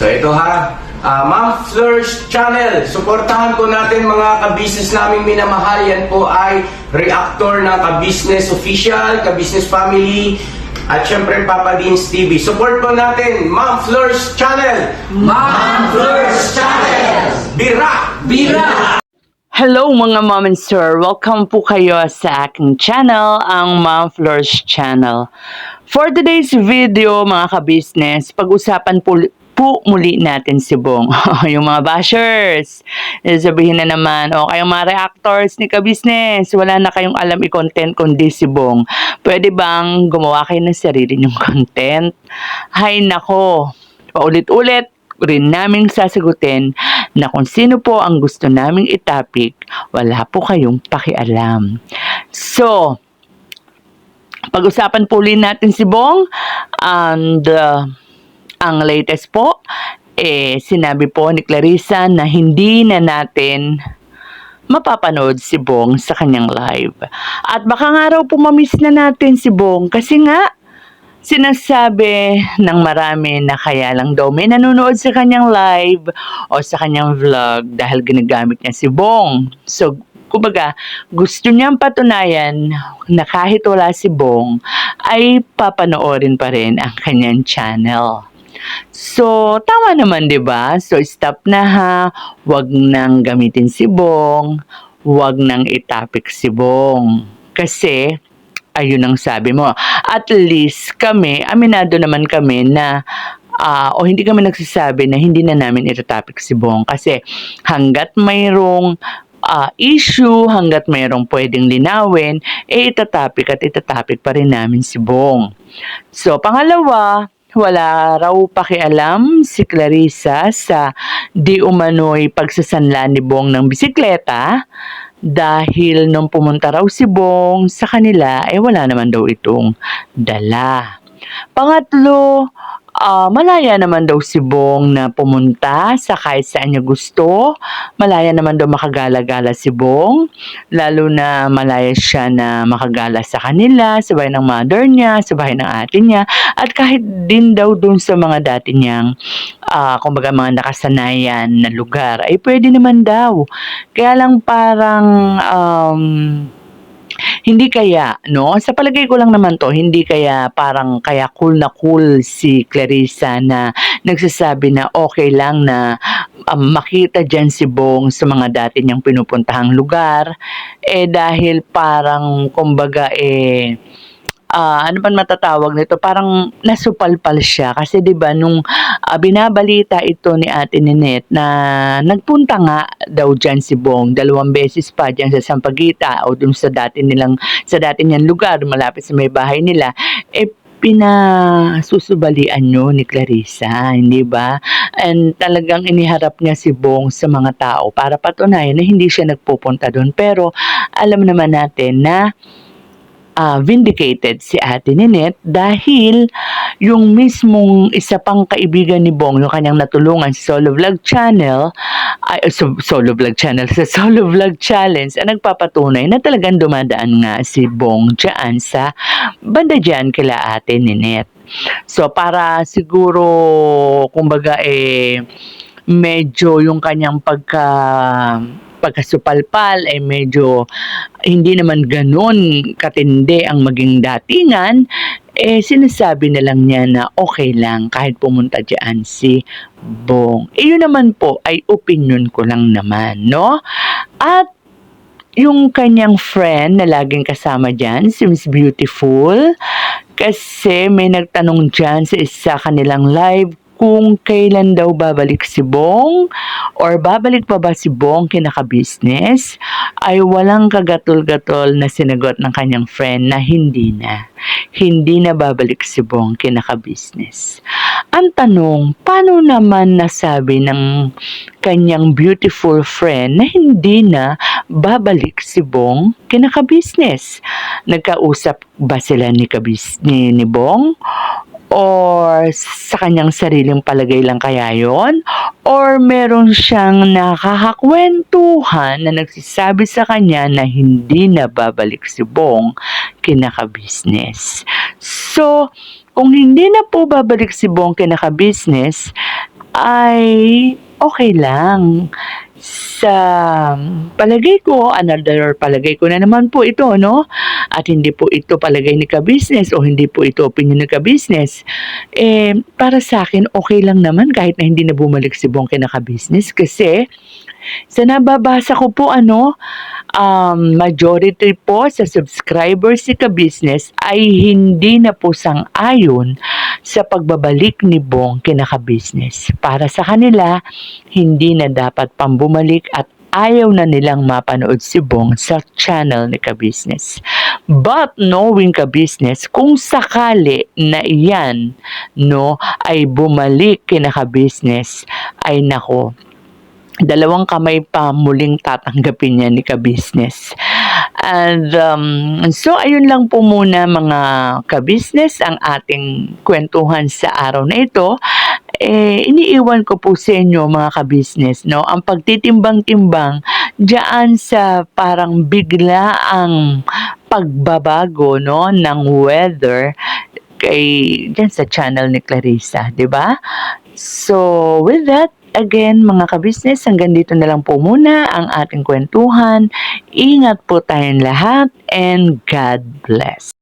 So ito ha, Ma'am Fleurs Channel, suportahan po natin mga ka-business naming minamahal. Yan po ay reactor ng ka-business official, ka-business family, at syempre Papa Deans TV. Support po natin, Ma'am Fleurs Channel! Ma'am Fleurs Channel! Bira! Bira! Hello mga mom and sir! Welcome po kayo sa aking channel, ang Ma'am Fleurs Channel. For today's video mga ka-business, pag-usapan po muli natin si Bong. Yung mga bashers, sabihin na naman, o kayong mga reactors ni ka-business, wala na kayong alam i-content kundi si Bong. Pwede bang gumawa kayo ng sarili nyong content? Hay nako, paulit-ulit rin naming sasagutin na kung sino po ang gusto naming itapik, wala po kayong pakialam. So, pag-usapan po ulit natin si Bong, and ang latest po, sinabi po ni Clarissa na hindi na natin mapapanood si Bong sa kanyang live. At baka nga raw po mamiss na natin si Bong kasi nga sinasabi ng marami na kaya lang daw may nanonood sa kanyang live o sa kanyang vlog dahil ginagamit niya si Bong. So, kumbaga, gusto niyang patunayan na kahit wala si Bong ay papanoorin pa rin ang kanyang channel. So, tama naman, 'di ba? So, stop na ha. Huwag nang gamitin si Bong. Huwag nang itapik si Bong. Kasi, ayun ang sabi mo. At least kami, aminado naman kami na o hindi kami nagsasabi na hindi na namin itatopic si Bong. Kasi, hanggat mayroong issue, hanggat mayroong pwedeng linawin, itatapik at itatapik pa rin namin si Bong. So, pangalawa, wala raw pakialam si Clarissa sa di umano'y pagsasanla ni Bong ng bisikleta dahil nung pumunta raw si Bong sa kanila, wala naman daw itong dala. Pangatlo, malaya naman daw si Bong na pumunta sa kahit saan niya gusto. Malaya naman daw makagala-gala si Bong. Lalo na malaya siya na makagala sa kanila, sa bahay ng mother niya, sa bahay ng ate niya. At kahit din daw dun sa mga dati niyang, kumbaga mga nakasanayan na lugar, ay pwede naman daw. Kaya lang parang, hindi kaya, no? Sa palagay ko lang naman to, hindi kaya parang kaya cool na cool si Clarissa na nagsasabi na okay lang na makita dyan si Bong sa mga dati niyang pinupuntahang lugar. Dahil parang, kumbaga, ano pa matatawag nito, parang nasupalpal siya kasi 'di ba nung binabalita ito ni Ate Ninette na nagpunta nga daw diyan si Bong 2 beses pa diyan sa Sampaguita o dun sa dati niyang lugar malapit sa may bahay nila, pinasusubalian nyo ni Clarissa, hindi ba? And talagang iniharap niya si Bong sa mga tao para patunayan na hindi siya nagpupunta doon. Pero alam naman natin na vindicated si Ate Ninette dahil yung mismong isa pang kaibigan ni Bong, yung kanyang natulungan sa Solo Vlog Channel, sa Solo Vlog Challenge, nagpapatunay na talagang dumadaan nga si Bong dyan sa banda dyan kila Ate Ninette. So, para siguro, kumbaga, medyo yung kanyang pagkasupalpal medyo hindi naman ganun katindi ang maging datingan, sinasabi na lang niya na okay lang kahit pumunta dyan si Bong. Yun naman po ay opinion ko lang naman, no? At yung kanyang friend na laging kasama dyan, si Miss Beautiful, kasi may nagtanong dyan sa isa kanilang live kung kailan daw babalik si Bong or babalik pa ba si Bong kinaka-business, ay walang kagatol-gatol na sinagot ng kanyang friend na hindi na. Hindi na babalik si Bong kinaka-business. Ang tanong, paano naman nasabi ng kanyang beautiful friend na hindi na babalik si Bong kinaka-business? Nagkausap ba sila ni Bong? Or sa kanyang sariling palagay lang kaya yon? Or meron siyang nakakakwentuhan na nagsasabi sa kanya na hindi na babalik si Bong kinaka-business? So, kung hindi na po babalik si Bong kinaka-business, ay okay lang. Sa palagay ko, another palagay ko na naman po ito, no? At hindi po ito palagay ni ka-business o hindi po ito opinion ni ka-business. Para sa akin, okay lang naman kahit na hindi na bumalik si Bong kina ka-business kasi sa nababasa ko po majority po sa subscribers ni ka-business ay hindi na po sang-ayon sa pagbabalik ni Bong kina ka-business. Para sa kanila, hindi na dapat pang bumalik at ayaw na nilang mapanood si Bong sa channel ni ka-business. But knowing ka-business, kung sakali na iyan no, ay bumalik kina ka-business, ay nako, dalawang kamay pa muling tatanggapin niya ni ka-business. And so ayun lang po muna mga ka-business ang ating kwentuhan sa araw na ito. Iniiwan ko po sa inyo mga ka-business, no? Ang pagtitimbang-timbang diyan sa parang biglaang pagbabago, no, ng weather diyan sa channel ni Clarissa, 'di ba? So, with that, again, mga ka-business, hanggang dito na lang po muna ang ating kwentuhan. Ingat po tayong lahat and God bless.